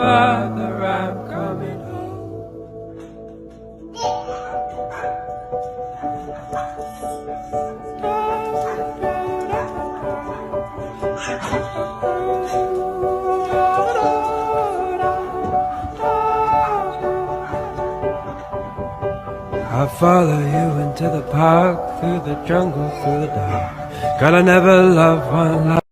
Father, I'm coming home. I'll follow you into the park, through the jungle, through the dark. Girl, I never loved one like